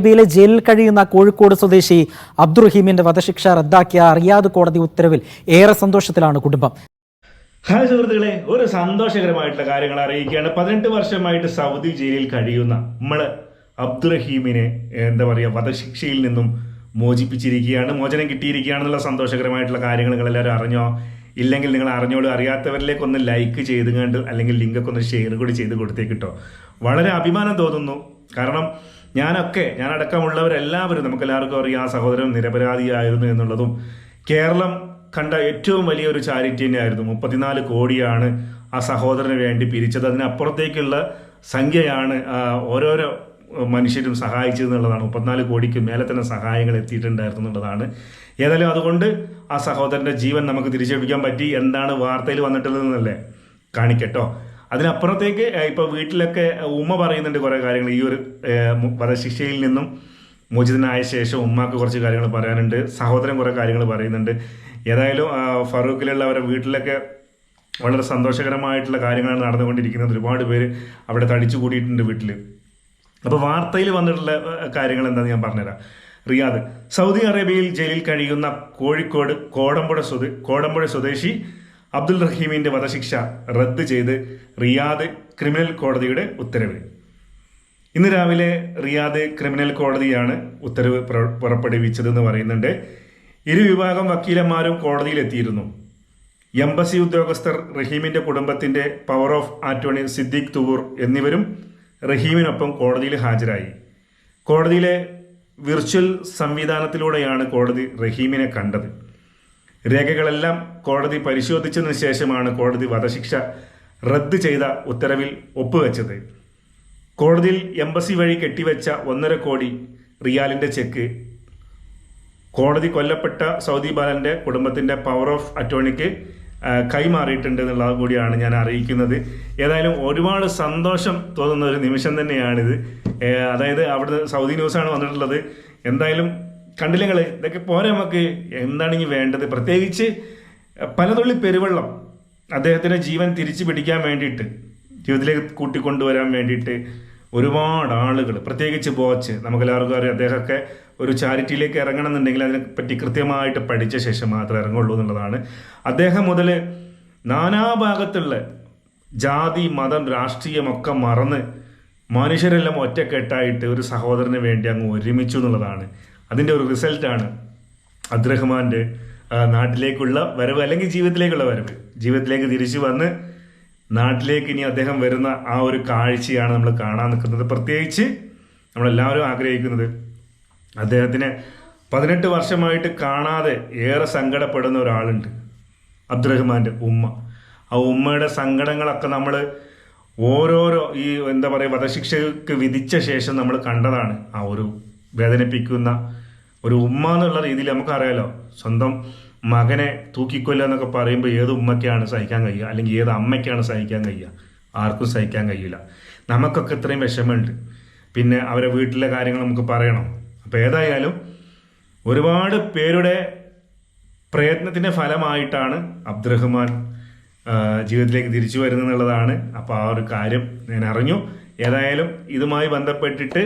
അറേബ്യയിലെ ജയിലിൽ കഴിയുന്ന കോഴിക്കോട് സ്വദേശി അബ്ദുറഹീമിന്റെ വധശിക്ഷ റദ്ദാക്കിയ റിയാദ് കോടതി ഉത്തരവിൽ ഏറെ സന്തോഷത്തിലാണ് കുടുംബം. ഹായ് സുഹൃത്തുക്കളെ, ഒരു സന്തോഷകരമായിട്ടുള്ള കാര്യങ്ങൾ അറിയിക്കുകയാണ്. 18 വർഷമായിട്ട് സൗദി ജയിലിൽ കഴിയുന്ന നമ്മള് അബ്ദുറഹീമിനെ വധശിക്ഷയിൽ നിന്നും മോചിപ്പിച്ചിരിക്കുകയാണ്, മോചനം കിട്ടിയിരിക്കുകയാണെന്നുള്ള സന്തോഷകരമായിട്ടുള്ള കാര്യങ്ങൾ നിങ്ങളെല്ലാവരും അറിഞ്ഞോ? ഇല്ലെങ്കിൽ നിങ്ങൾ അറിഞ്ഞോളൂ. അറിയാത്തവരിലേക്ക് ഒന്ന് ലൈക്ക് ചെയ്ത് കണ്ട് അല്ലെങ്കിൽ ലിങ്കൊക്കെ ഒന്ന് ഷെയർ കൂടി ചെയ്ത് കൊടുത്തേക്കിട്ടോ. വളരെ അഭിമാനം തോന്നുന്നു. കാരണം ഞാനടക്കമുള്ളവരെല്ലാവരും നമുക്കെല്ലാവർക്കും അറിയാം, ആ സഹോദരൻ നിരപരാധിയായിരുന്നു എന്നുള്ളതും കേരളം കണ്ട ഏറ്റവും വലിയൊരു ചാരിറ്റി തന്നെയായിരുന്നു. 34 കോടിയാണ് ആ സഹോദരന് വേണ്ടി പിരിച്ചത്. അതിനപ്പുറത്തേക്കുള്ള സംഖ്യയാണ് ഓരോരോ മനുഷ്യരും സഹായിച്ചതെന്നുള്ളതാണ്. 34 കോടിക്ക് മേലെ തന്നെ സഹായങ്ങൾ എത്തിയിട്ടുണ്ടായിരുന്നു എന്നുള്ളതാണ്. ഏതായാലും അതുകൊണ്ട് ആ സഹോദരൻ്റെ ജീവൻ നമുക്ക് തിരിച്ചെടുക്കാൻ പറ്റി. എന്താണ് വാർത്തയിൽ വന്നിട്ടുള്ളതെന്നല്ലേ കാണിക്കട്ടോ. അതിനപ്പുറത്തേക്ക് ഇപ്പോൾ വീട്ടിലൊക്കെ ഉമ്മ പറയുന്നുണ്ട് കുറേ കാര്യങ്ങൾ. ഈ ഒരു വധശിക്ഷയിൽ നിന്നും മോചിതനായ ശേഷം ഉമ്മക്ക് കുറച്ച് കാര്യങ്ങൾ പറയാനുണ്ട്, സഹോദരൻ കുറേ കാര്യങ്ങൾ പറയുന്നുണ്ട്. ഏതായാലും ഫറൂഖിലുള്ള അവരുടെ വീട്ടിലൊക്കെ വളരെ സന്തോഷകരമായിട്ടുള്ള കാര്യങ്ങളാണ് നടന്നുകൊണ്ടിരിക്കുന്നത്. ഒരുപാട് പേര് അവിടെ തടിച്ചു കൂടിയിട്ടുണ്ട് വീട്ടിൽ. അപ്പോൾ വാർത്തയിൽ വന്നിട്ടുള്ള കാര്യങ്ങൾ എന്താണെന്ന് ഞാൻ പറഞ്ഞുതരാം. റിയാദ്, സൗദി അറേബ്യയിൽ ജയിലിൽ കഴിയുന്ന കോഴിക്കോട് കോടമ്പുഴ സ്വദേശി അബ്ദുൽ റഹീമിന്റെ വധശിക്ഷ റദ്ദ് ചെയ്ത് റിയാദ് ക്രിമിനൽ കോടതിയുടെ ഉത്തരവ്. ഇന്ന് രാവിലെ റിയാദ് ക്രിമിനൽ കോടതിയാണ് ഉത്തരവ് പുറപ്പെടുവിച്ചതെന്ന് പറയുന്നുണ്ട്. ഇരുവിഭാഗം വക്കീലന്മാരും കോടതിയിലെത്തിയിരുന്നു. എംബസി ഉദ്യോഗസ്ഥർ, റഹീമിന്റെ കുടുംബത്തിന്റെ power of attorney Siddique Thuvur എന്നിവരും റഹീമിനൊപ്പം കോടതിയിൽ ഹാജരായി. കോടതിയിലെ വിർച്വൽ സംവിധാനത്തിലൂടെയാണ് കോടതി റഹീമിനെ കണ്ടത്. രേഖകളെല്ലാം കോടതി പരിശോധിച്ചതിന് ശേഷമാണ് കോടതി വധശിക്ഷ റദ്ദ് ചെയ്ത ഉത്തരവിൽ ഒപ്പുവെച്ചത്. കോടതിയിൽ എംബസി വഴി കെട്ടിവെച്ച 1.5 കോടി റിയാലിന്റെ ചെക്ക് കോടതി കൊല്ലപ്പെട്ട സൗദി ബാലന്റെ കുടുംബത്തിന്റെ പവർ ഓഫ് അറ്റോർണിക്ക് കൈമാറിയിട്ടുണ്ട് എന്നുള്ളത് കൂടിയാണ് ഞാൻ അറിയിക്കുന്നത്. ഏതായാലും ഒരുപാട് സന്തോഷം തോന്നുന്ന ഒരു നിമിഷം തന്നെയാണിത്. അതായത് അവിടുന്ന് സൗദി ന്യൂസാണ് വന്നിട്ടുള്ളത്. എന്തായാലും കണ്ടില്ല നിങ്ങൾ, ഇതൊക്കെ പോരെ നമുക്ക്. എന്താണ് ഇനി വേണ്ടത്? പ്രത്യേകിച്ച് പലതുള്ളി പെരുവെള്ളം അദ്ദേഹത്തിൻ്റെ ജീവൻ തിരിച്ചു പിടിക്കാൻ വേണ്ടിയിട്ട്, ജീവിതത്തിലേക്ക് കൂട്ടിക്കൊണ്ടുവരാൻ വേണ്ടിയിട്ട് ഒരുപാട് ആളുകൾ, പ്രത്യേകിച്ച് ബോച്ച്, നമുക്കെല്ലാവർക്കും അറിയാം, അദ്ദേഹമൊക്കെ ഒരു ചാരിറ്റിയിലേക്ക് ഇറങ്ങണമെന്നുണ്ടെങ്കിൽ അതിനെപ്പറ്റി കൃത്യമായിട്ട് പഠിച്ച ശേഷം മാത്രമേ ഇറങ്ങുള്ളൂ എന്നുള്ളതാണ്. അദ്ദേഹം മുതൽ നാനാഭാഗത്തുള്ള ജാതി, മതം, രാഷ്ട്രീയമൊക്കെ മറന്ന് മനുഷ്യരെല്ലാം ഒറ്റക്കെട്ടായിട്ട് ഒരു സഹോദരന് വേണ്ടി അങ്ങ് ഒരുമിച്ചു എന്നുള്ളതാണ്. അതിൻ്റെ ഒരു റിസൾട്ടാണ് അബ്ദുറഹ്മാൻ്റെ നാട്ടിലേക്കുള്ള വരവ്, അല്ലെങ്കിൽ ജീവിതത്തിലേക്കുള്ള വരവ്. ജീവിതത്തിലേക്ക് തിരിച്ചു വന്ന് നാട്ടിലേക്ക് ഇനി അദ്ദേഹം വരുന്ന ആ ഒരു കാഴ്ചയാണ് നമ്മൾ കാണാൻ നിൽക്കുന്നത്. പ്രത്യേകിച്ച് നമ്മളെല്ലാവരും ആഗ്രഹിക്കുന്നത്, അദ്ദേഹത്തിനെ 18 വർഷമായിട്ട് കാണാതെ ഏറെ സങ്കടപ്പെടുന്ന ഒരാളുണ്ട്, അബ്ദുറഹ്മാൻ്റെ ഉമ്മ. ആ ഉമ്മയുടെ സങ്കടങ്ങളൊക്കെ നമ്മൾ ഓരോരോ ഈ വധശിക്ഷയ്ക്ക് വിധിച്ച ശേഷം നമ്മൾ കണ്ടതാണ്. ആ ഒരു വേദനിപ്പിക്കുന്ന ഒരു ഉമ്മ എന്നുള്ള രീതിയിൽ നമുക്കറിയാലോ, സ്വന്തം മകനെ തൂക്കിക്കൊല്ലുക എന്നൊക്കെ പറയുമ്പോൾ ഏത് ഉമ്മയ്ക്കാണ് സഹിക്കാൻ കഴിയുക, അല്ലെങ്കിൽ ഏത് അമ്മയ്ക്കാണ് സഹിക്കാൻ കഴിയുക? ആർക്കും സഹിക്കാൻ കഴിയില്ല. നമുക്കൊക്കെ ഇത്രയും വിഷമമുണ്ട്, പിന്നെ അവരെ വീട്ടിലെ കാര്യങ്ങൾ നമുക്ക് പറയണം. അപ്പോൾ ഏതായാലും ഒരുപാട് പേരുടെ പ്രയത്നത്തിൻ്റെ ഫലമായിട്ടാണ് അബ്ദുറഹ്മാൻ ജീവിതത്തിലേക്ക് തിരിച്ചു വരുന്നതെന്നുള്ളതാണ്. അപ്പോൾ ആ ഒരു കാര്യം ഞാൻ അറിഞ്ഞു. ഏതായാലും ഇതുമായി ബന്ധപ്പെട്ടിട്ട്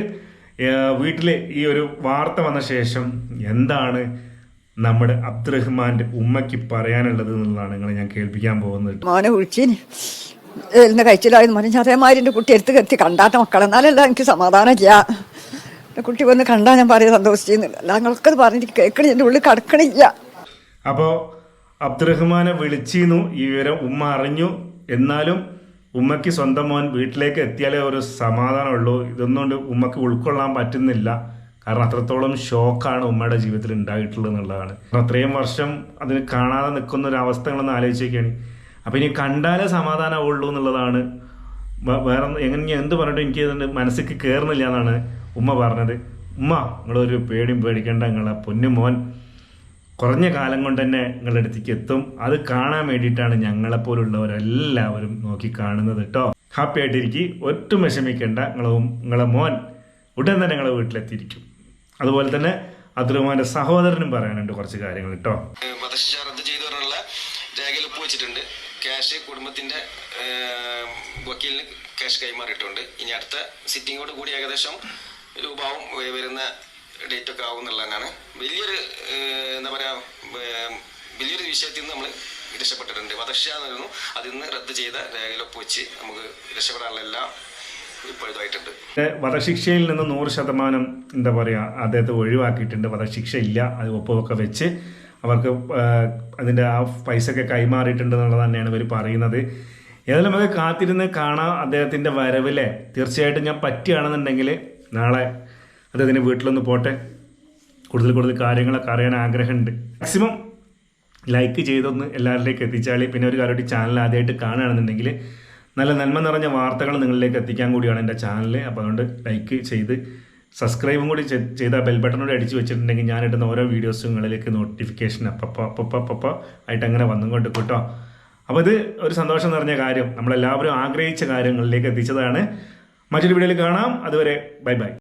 വീട്ടിൽ ഈ ഒരു വാർത്ത വന്ന ശേഷം എന്താണ് നമ്മുടെ അബ്ദുറഹ്മാന്റെ ഉമ്മയ്ക്ക് പറയാനുള്ളത് എന്നുള്ളതാണ് നിങ്ങളെ ഞാൻ കേൾപ്പിക്കാൻ പോകുന്നത്. മോനെ വിളിച്ചിന് കഴിച്ചില്ലായിരുന്നു മോനെ, അതേമാതിരി കുട്ടി എടുത്ത് കെത്തി കണ്ടാത്ത മക്കളെ, എന്നാലല്ല എനിക്ക് സമാധാനമില്ല. കുട്ടി വന്ന് കണ്ടാ ഞാൻ പറയാൻ സന്തോഷിച്ചിരുന്നില്ല. ഞങ്ങൾക്കത് പറഞ്ഞിട്ട് കേൾക്കണ, എൻ്റെ ഉള്ളിൽ കടക്കണില്ല. അപ്പോൾ അബ്ദുറഹ്മാനെ വിളിച്ചിരുന്നു, ഈ വിവരം ഉമ്മ അറിഞ്ഞു. എന്നാലും ഉമ്മയ്ക്ക് സ്വന്തം മോൻ വീട്ടിലേക്ക് എത്തിയാലേ ഒരു സമാധാനമുള്ളൂ. ഇതൊന്നുകൊണ്ട് ഉമ്മയ്ക്ക് ഉൾക്കൊള്ളാൻ പറ്റുന്നില്ല. കാരണം അത്രത്തോളം ഷോക്കാണ് ഉമ്മയുടെ ജീവിതത്തിൽ ഉണ്ടായിട്ടുള്ളത് എന്നുള്ളതാണ്. അത്രയും വർഷം അതിന് കാണാതെ നിൽക്കുന്ന ഒരു അവസ്ഥകളൊന്ന് ആലോചിച്ചൊക്കെയാണ്. അപ്പം ഇനി കണ്ടാലേ സമാധാനമുള്ളൂ എന്നുള്ളതാണ്. വേറെ എന്ത് പറഞ്ഞിട്ടും എനിക്ക് അതിൻ്റെ മനസ്സിലേക്ക് കയറുന്നില്ല എന്നാണ് ഉമ്മ പറഞ്ഞത്. ഉമ്മ, നിങ്ങളൊരു പേടിയും പേടിക്കേണ്ട, നിങ്ങളെ പൊന്നു മോൻ കുറഞ്ഞ കാലം കൊണ്ട് തന്നെ നിങ്ങളുടെ അടുത്തേക്ക് എത്തും. അത് കാണാൻ വേണ്ടിയിട്ടാണ് ഞങ്ങളെപ്പോലുള്ളവരെല്ലാവരും നോക്കി കാണുന്നത് കേട്ടോ. ഹാപ്പി ആയിട്ടിരിക്കും, ഒട്ടും വിഷമിക്കേണ്ട. നിങ്ങളെ മോൻ ഉടൻ തന്നെ നിങ്ങളെ വീട്ടിലെത്തിയിരിക്കും. അതുപോലെ തന്നെ അബ്ദുറഹ്മാന്റെ സഹോദരനും പറയാനുണ്ട് കുറച്ച് കാര്യങ്ങൾ കേട്ടോ. വധശിക്ഷ റദ്ദ് ചെയ്തവരുള്ള രേഖയിൽ ഒപ്പ് വെച്ചിട്ടുണ്ട്. ക്യാഷ് കുടുംബത്തിന്റെ വക്കീലിന് ക്യാഷ് കൈമാറിയിട്ടുണ്ട്. ഇനി അടുത്ത സിറ്റിങ്ങോട് കൂടി ഏകദേശം രൂപവും വരുന്ന ഡേറ്റൊക്കെ ആവും എന്നുള്ളതാണ്. വലിയൊരു എന്താ പറയുക, വലിയൊരു വിഷയത്തിൽ നിന്ന് നമ്മൾ രക്ഷപ്പെട്ടിട്ടുണ്ട്. വധശിക്ഷ എന്നായിരുന്നു, അതിൽ നിന്ന് റദ്ദ് ചെയ്ത രേഖയിലൊപ്പ് വെച്ച് നമുക്ക് രക്ഷപ്പെടാനുള്ള എല്ലാം ഇപ്പോൾ ഇതായിട്ടുണ്ട്. വധശിക്ഷയിൽ നിന്ന് 100% എന്താ പറയുക അദ്ദേഹത്തെ ഒഴിവാക്കിയിട്ടുണ്ട്. വധശിക്ഷ ഇല്ല, അത് ഒപ്പമൊക്കെ വെച്ച് അവർക്ക് അതിൻ്റെ ആ പൈസ ഒക്കെ കൈമാറിയിട്ടുണ്ട് എന്നുള്ളത് തന്നെയാണ് ഇവർ പറയുന്നത്. ഏതായാലും നമുക്ക് കാത്തിരുന്ന് കാണാം അദ്ദേഹത്തിൻ്റെ വരവിലെ. തീർച്ചയായിട്ടും ഞാൻ പറ്റുകയാണെന്നുണ്ടെങ്കിൽ നാളെ അദ്ദേഹത്തിൻ്റെ വീട്ടിലൊന്ന് പോട്ടെ, കൂടുതൽ കാര്യങ്ങളൊക്കെ അറിയാൻ ആഗ്രഹമുണ്ട്. മാക്സിമം ലൈക്ക് ചെയ്തൊന്ന് എല്ലാവരിലേക്ക് എത്തിച്ചാൽ. പിന്നെ ഒരു കാര്യം, ചാനൽ ആദ്യമായിട്ട് കാണുകയാണെന്നുണ്ടെങ്കിൽ നല്ല നന്മ നിറഞ്ഞ വാർത്തകൾ നിങ്ങളിലേക്ക് എത്തിക്കാൻ കൂടിയാണ് എൻ്റെ ചാനൽ. അപ്പോൾ അതുകൊണ്ട് ലൈക്ക് ചെയ്ത് സബ്സ്ക്രൈബും കൂടി ചെയ്ത ബെൽ ബട്ടണോട് അടിച്ച് വെച്ചിട്ടുണ്ടെങ്കിൽ ഞാനിടുന്ന ഓരോ വീഡിയോസും നിങ്ങളിലേക്ക് നോട്ടിഫിക്കേഷൻ അപ്പം ആയിട്ട് അങ്ങനെ വന്നുകൊണ്ട് കേട്ടോ. അപ്പോൾ ഇത് ഒരു സന്തോഷം നിറഞ്ഞ കാര്യം, നമ്മളെല്ലാവരും ആഗ്രഹിച്ച കാര്യങ്ങളിലേക്ക് എത്തിച്ചതാണ്. മറ്റൊരു വീഡിയോയിൽ കാണാം. അതുവരെ ബൈ ബൈ.